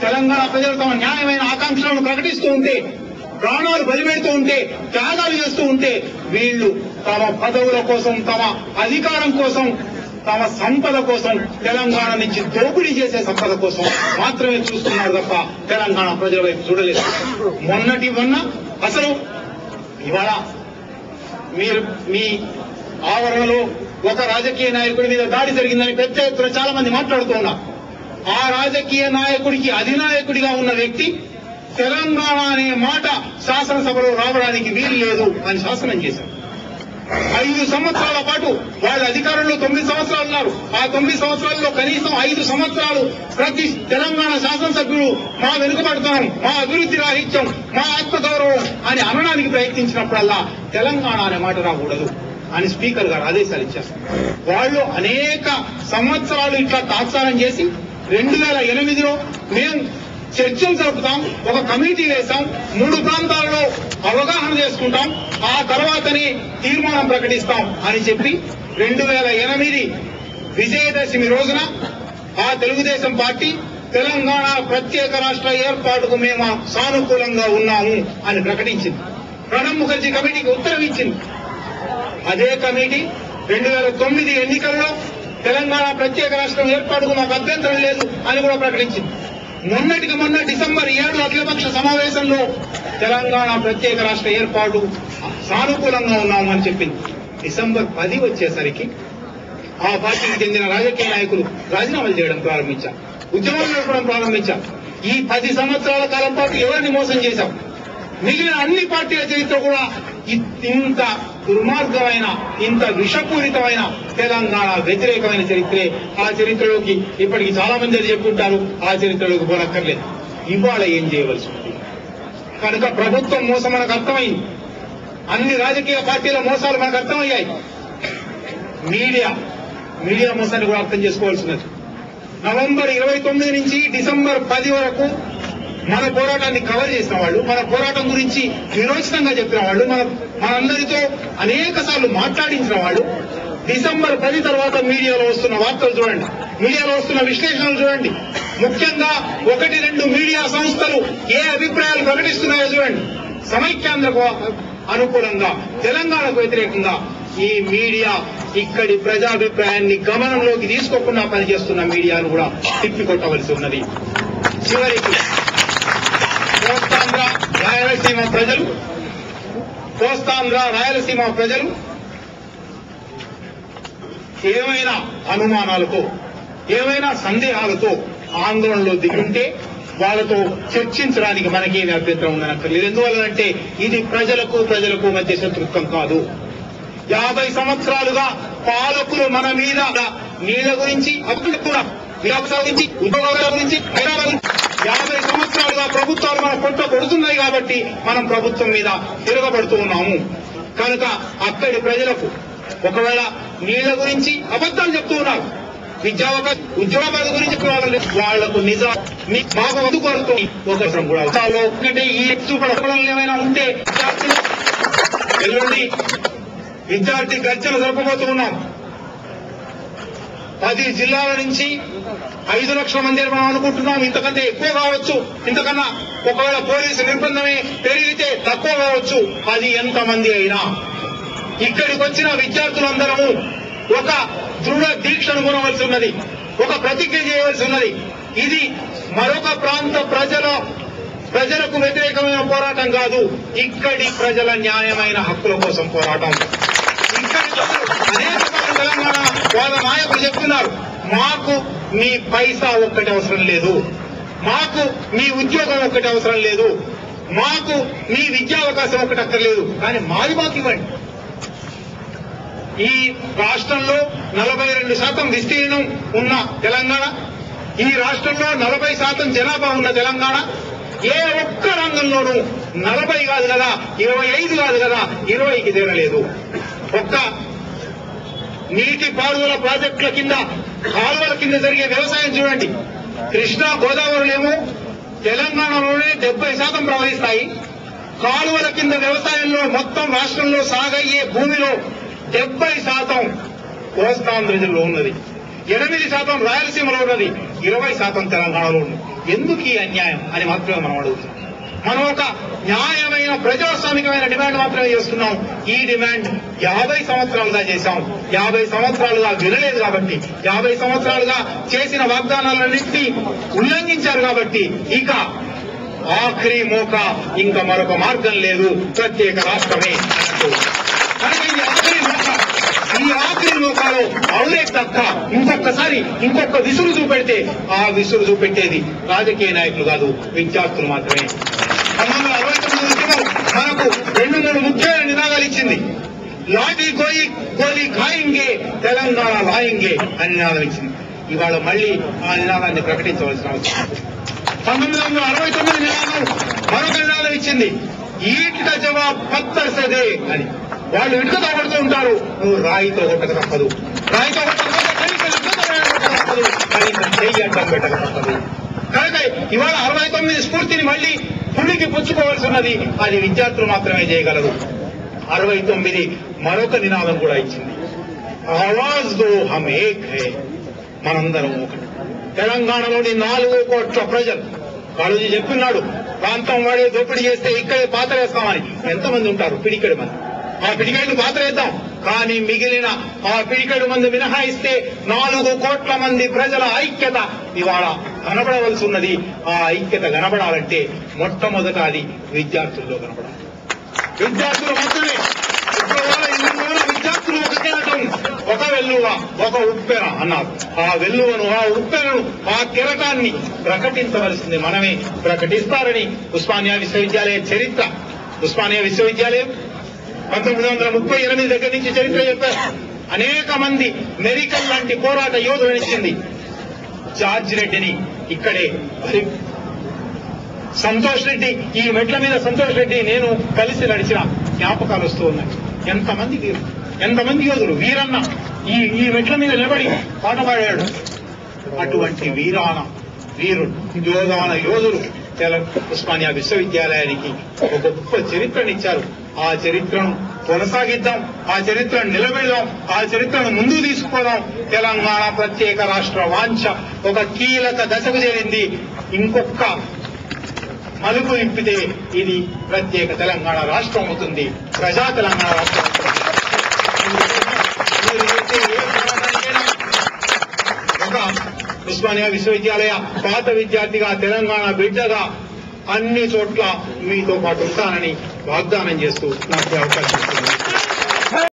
తెలంగాణ ప్రజలు తమ న్యాయమైన ఆకాంక్షలను ప్రకటిస్తూ ఉంటే, ప్రాణాలు బలిపెడుతూ ఉంటే, త్యాగాలు చేస్తూ ఉంటే, వీళ్లు తమ పదవుల కోసం, తమ అధికారం కోసం, తమ సంపద కోసం, తెలంగాణ నుంచి దోపిడీ చేసే సంపద కోసం మాత్రమే చూస్తున్నారు తప్ప తెలంగాణ ప్రజల వైపు చూడలేదు. మొన్న అసలు ఇవాళ మీరు మీ ఆవరణలో ఒక రాజకీయ నాయకుడి మీద దాడి జరిగిందని పెద్ద ఎత్తున చాలా మంది మాట్లాడుతూ ఉన్నారు. ఆ రాజకీయ నాయకుడికి అధినాయకుడిగా ఉన్న వ్యక్తి తెలంగాణ అనే మాట శాసనసభలో రావడానికి వీలు లేదు అని శాసనం చేశారు. 5 సంవత్సరాల పాటు వాళ్ళ అధికారంలో 9 సంవత్సరాలు ఉన్నారు. ఆ 9 సంవత్సరాల్లో కనీసం 5 సంవత్సరాలు ప్రతి తెలంగాణ శాసనసభ్యులు మా వెనుకబడతాం, మా అభివృద్ధి రాహిత్యం, మా ఆత్మగౌరవం అని అనడానికి ప్రయత్నించినప్పుడల్లా తెలంగాణ అనే మాట రాకూడదు అని స్పీకర్ గారు ఆదేశాలు ఇచ్చారు. వాళ్ళు అనేక సంవత్సరాలు ఇట్లా తాత్సారం చేసి 2008లో మేము చర్చలు జరుపుతాం, ఒక కమిటీ వేశాం, 3 ప్రాంతాల్లో అవగాహన చేసుకుంటాం, ఆ తర్వాతనే తీర్మానం ప్రకటిస్తాం అని చెప్పి 2008 విజయదశమి రోజున ఆ తెలుగుదేశం పార్టీ తెలంగాణ ప్రత్యేక రాష్ట్ర ఏర్పాటుకు మేము సానుకూలంగా ఉన్నాము అని ప్రకటించింది. ప్రణబ్ ముఖర్జీ కమిటీకి ఉత్తరం ఇచ్చింది. అదే కమిటీ 2009 ఎన్నికల్లో తెలంగాణ ప్రత్యేక రాష్ట్రం ఏర్పాటుకు మాకు అభ్యంతరం లేదు అని కూడా ప్రకటించింది. మొన్నటికి మొన్న డిసెంబర్ 7 అఖిలపక్ష సమావేశంలో తెలంగాణ ప్రత్యేక రాష్ట్ర ఏర్పాటు సానుకూలంగా ఉన్నామని చెప్పింది. డిసెంబర్ 10 వచ్చేసరికి ఆ పార్టీకి చెందిన రాజకీయ నాయకులు రాజీనామాలు చేయడం ప్రారంభించారు, ఉద్యమాలు నడపడం ప్రారంభించారు. ఈ 10 సంవత్సరాల కాలం పాటు ఎవరిని మోసం చేశాం? మిగిలిన అన్ని పార్టీల చరిత్ర కూడా ఇంత దుర్మార్గమైన, ఇంత విషపూరితమైన, తెలంగాణ వ్యతిరేకమైన చరిత్రే. ఆ చరిత్రలోకి ఇప్పటికి చాలా మంది అది చెప్పుకుంటారు, ఆ చరిత్రలోకి పోనక్కర్లేదు. ఇవాళ ఏం చేయవలసి ఉంది? కనుక ప్రభుత్వం మోసం మనకు అర్థమైంది, అన్ని రాజకీయ పార్టీల మోసాలు మనకు అర్థమయ్యాయి. మీడియా మోసాన్ని కూడా అర్థం చేసుకోవాల్సినది. నవంబర్ 29 నుంచి డిసెంబర్ 10 వరకు మన పోరాటాన్ని కవర్ చేసిన వాళ్ళు, మన పోరాటం గురించి విరోచితంగా చెప్పిన వాళ్ళు, మనందరితో అనేక సార్లు మాట్లాడించిన వాళ్ళు, డిసెంబర్ 10 తర్వాత మీడియాలో వస్తున్న వార్తలు చూడండి, మీడియాలో వస్తున్న విశ్లేషణలు చూడండి. ముఖ్యంగా 1-2 మీడియా సంస్థలు ఏ అభిప్రాయాలు ప్రకటిస్తున్నాయో చూడండి. సమైక్యాంధ్రకు అనుకూలంగా, తెలంగాణకు వ్యతిరేకంగా ఈ మీడియా ఇక్కడి ప్రజాభిప్రాయాన్ని గమనంలోకి తీసుకోకుండా పనిచేస్తున్న మీడియాను కూడా తిప్పికొట్టవలసి ఉన్నది. చివరికి కోస్తాంధ్ర రాయలసీమ ప్రజలు ఏమైనా అనుమానాలతో, ఏమైనా సందేహాలతో ఆందోళనలో దిగుంటే వాళ్ళతో చర్చించడానికి మనకేమి అభ్యంతరం ఉందనక్కర్లేదు. ఎందువల్లంటే ఇది ప్రజలకు మధ్య శత్రుత్వం కాదు. 50 సంవత్సరాలుగా పాలకులు మన మీద నీళ్ల గురించి, వ్యవసాయం గురించి, ఉద్యోగాల గురించి, హైదరాబాద్ గురించి 50 సంవత్సరాలుగా ప్రభుత్వాలు మన పొట్ట కొడుతున్నాయి కాబట్టి మనం ప్రభుత్వం మీద తిరగబడుతూ ఉన్నాము. కనుక అక్కడి ప్రజలకు ఒకవేళ నీళ్ల గురించి అబద్దాలు చెప్తూ ఉన్నారు, ఉద్యోగాల గురించి వాళ్లకు మాకు అందుకోరుతూ ఒకసారి కూడా ఒకటే ఈ చూపడం ఏమైనా ఉంటే ఎల్లుండి విద్యార్థి గర్జన జరపబోతూ ఉన్నాం. 10 జిల్లాల నుంచి 5 లక్షల మంది మనం అనుకుంటున్నాం. ఇంతకంటే ఎక్కువ కావచ్చు, ఇంతకన్నా ఒకవేళ పోలీసు నిర్బంధమే పెరిగితే తక్కువ కావచ్చు. అది ఎంతమంది అయినా ఇక్కడికి వచ్చిన విద్యార్థులందరము ఒక దృఢ దీక్షను కొనవలసి ఉన్నది, ఒక ప్రతిజ్ఞ చేయవలసి ఉన్నది. ఇది మరొక ప్రాంత ప్రజలకు వ్యతిరేకమైన పోరాటం కాదు, ఇక్కడి ప్రజల న్యాయమైన హక్కుల కోసం పోరాటం. ఇక్కడి అనేక తెలంగాణ వాళ్ళ నాయకులు చెప్తున్నారు, మాకు మీ పైసా ఒక్కటి అవసరం లేదు, మాకు మీ ఉద్యోగం ఒక్కటి అవసరం లేదు, మాకు మీ విద్యావకాశం ఒక్కటి అక్కర్లేదు, కానీ మాది మాకు ఇవ్వండి. ఈ రాష్ట్రంలో 42% విస్తీర్ణం ఉన్న తెలంగాణ, ఈ రాష్ట్రంలో 40% జనాభా ఉన్న తెలంగాణ ఏ ఒక్క రంగంలోనూ 40 కాదు కదా, 25 కాదు కదా, 20కి చేరలేదు. ఒక్క నీటి పారుదల ప్రాజెక్టుల కింద, కాలువల కింద జరిగే వ్యవసాయం చూడండి. కృష్ణా గోదావరిలేమో తెలంగాణలోనే 70% ప్రవహిస్తాయి. కాలువల కింద వ్యవసాయంలో మొత్తం రాష్ట్రంలో సాగయ్యే భూమిలో 70% కోస్తాంధ్రలో ఉన్నది, 8% రాయలసీమలో ఉన్నది, 20% తెలంగాణలో ఉంది. ఎందుకు ఈ అన్యాయం అని మాత్రమే మనం అడుగుతున్నాం. మనం ఒక న్యాయమైన ప్రజాస్వామికమైన డిమాండ్ మాత్రమే చేస్తున్నాం. ఈ డిమాండ్ 50 సంవత్సరాలుగా చేశాం. 50 సంవత్సరాలుగా వినలేదు కాబట్టి, 50 సంవత్సరాలుగా చేసిన వాగ్దానాలన్నింటినీ ఉల్లంఘించారు కాబట్టి ఇక ఆఖరి మోక, ఇంకా మరొక మార్గం లేదు, ప్రత్యేక రాష్ట్రమే అన్నట్టు. కనుక ఈ ఆఖరి మోకాలో అవునే తక్క ఇంకొకసారి ఇంకొక విసురు చూపెడితే ఆ విసురు చూపెట్టేది రాజకీయ నాయకులు కాదు, విద్యార్థులు మాత్రమే. 1969 మనకు 2-3 ముఖ్యమైన నినాదాలు ఇచ్చింది. లాఠీ గోలీ ఖాయింగే, తెలంగాణ లాయింగే అని నినాదం ఇచ్చింది. ఇవాళ మళ్లీ ఆ నినాదాన్ని ప్రకటించవలసిన అవసరం. 1969 నినాదం మరొక నినాదం ఇచ్చింది, ఈట్ కా జవాబ్ పత్తర్ సే దే అని. వాళ్ళు ఇటుకతో కొడుతూ ఉంటారు, నువ్వు రాయితో కొట్టక తప్పదు, రాయితో కొట్టకపోతే కనీసం చెయ్యి అడ్డం పెట్టక తప్పదు. కనుక ఇవాళ 69 స్ఫూర్తిని మళ్లీ పులికి పుచ్చుకోవాల్సి ఉన్నది. అది విద్యార్థులు మాత్రమే చేయగలరు. 69 మరొక నినాదం కూడా ఇచ్చింది, ఆవాజ్ దో హమ్ ఏక్ హై, మనందరం ఒకటి. తెలంగాణలోని 4 కోట్ల ప్రజలు, కాళోజీ చెప్తున్నాడు, ప్రాంతం వాడే దోపిడీ చేస్తే ఇక్కడే పాతరేస్తామని. ఎంతమంది ఉంటారు? పిడికెడు మంది. ఆ పిడికెడు పాతరేద్దాం, కానీ మిగిలిన ఆ పిడికెడు మంది మినహాయిస్తే 4 కోట్ల మంది ప్రజల ఐక్యత ఇవాళ కనబడవలసి ఉన్నది. ఆ ఐక్యత కనబడాలంటే మొట్టమొదట అది విద్యార్థుల్లో కనబడాలి. విద్యార్థులు మాత్రమే. విద్యార్థులు ఒకటే అనటం, ఒక వెల్లువ ఒక ఉప్పెన అన్నారు. ఆ వెల్లువను, ఆ ఉప్పెనను, ఆ కెరటాన్ని ప్రకటించవలసింది మనమే. ప్రకటిస్తారని ఉస్మానియా విశ్వవిద్యాలయ చరిత్ర, ఉస్మానియా విశ్వవిద్యాలయం 1938 దగ్గర నుంచి చరిత్ర చెప్పారు. అనేక మంది మెరికల్ లాంటి పోరాట యోధులను ఇచ్చింది. జార్జ్ రెడ్డిని ఇక్కడే, సంతోష్ రెడ్డి, ఈ మెట్ల మీద సంతోష్ రెడ్డి నేను కలిసి నడిచిన జ్ఞాపకాలు వస్తూ ఉన్నాయి. ఎంతమంది యోధులు, వీరన్న ఈ మెట్ల మీద నిలబడి పాట పాడాడు. అటువంటి యోధులు ఉస్మానియా విశ్వవిద్యాలయానికి ఒక గొప్ప చరిత్రనిచ్చారు. ఆ చరిత్రను కొనసాగిద్దాం, ఆ చరిత్రను నిలబెడదాం, ఆ చరిత్రను ముందుకు తీసుకుపోదాం. తెలంగాణ ప్రత్యేక రాష్ట్ర వాంఛ ఒక కీలక దశకు చేరింది. ఇంకొక మలుపు నింపితే ఇది ప్రత్యేక తెలంగాణ రాష్ట్రం అవుతుంది, ప్రజా తెలంగాణ రాష్ట్రం. ఒక ఉస్మానియా విశ్వవిద్యాలయ పాత విద్యార్థిగా, తెలంగాణ బిడ్డగా అన్ని చోట్ల మీతో పాటు ఉంటానని వాగ్దానం చేస్తూ నాకు అవకాశం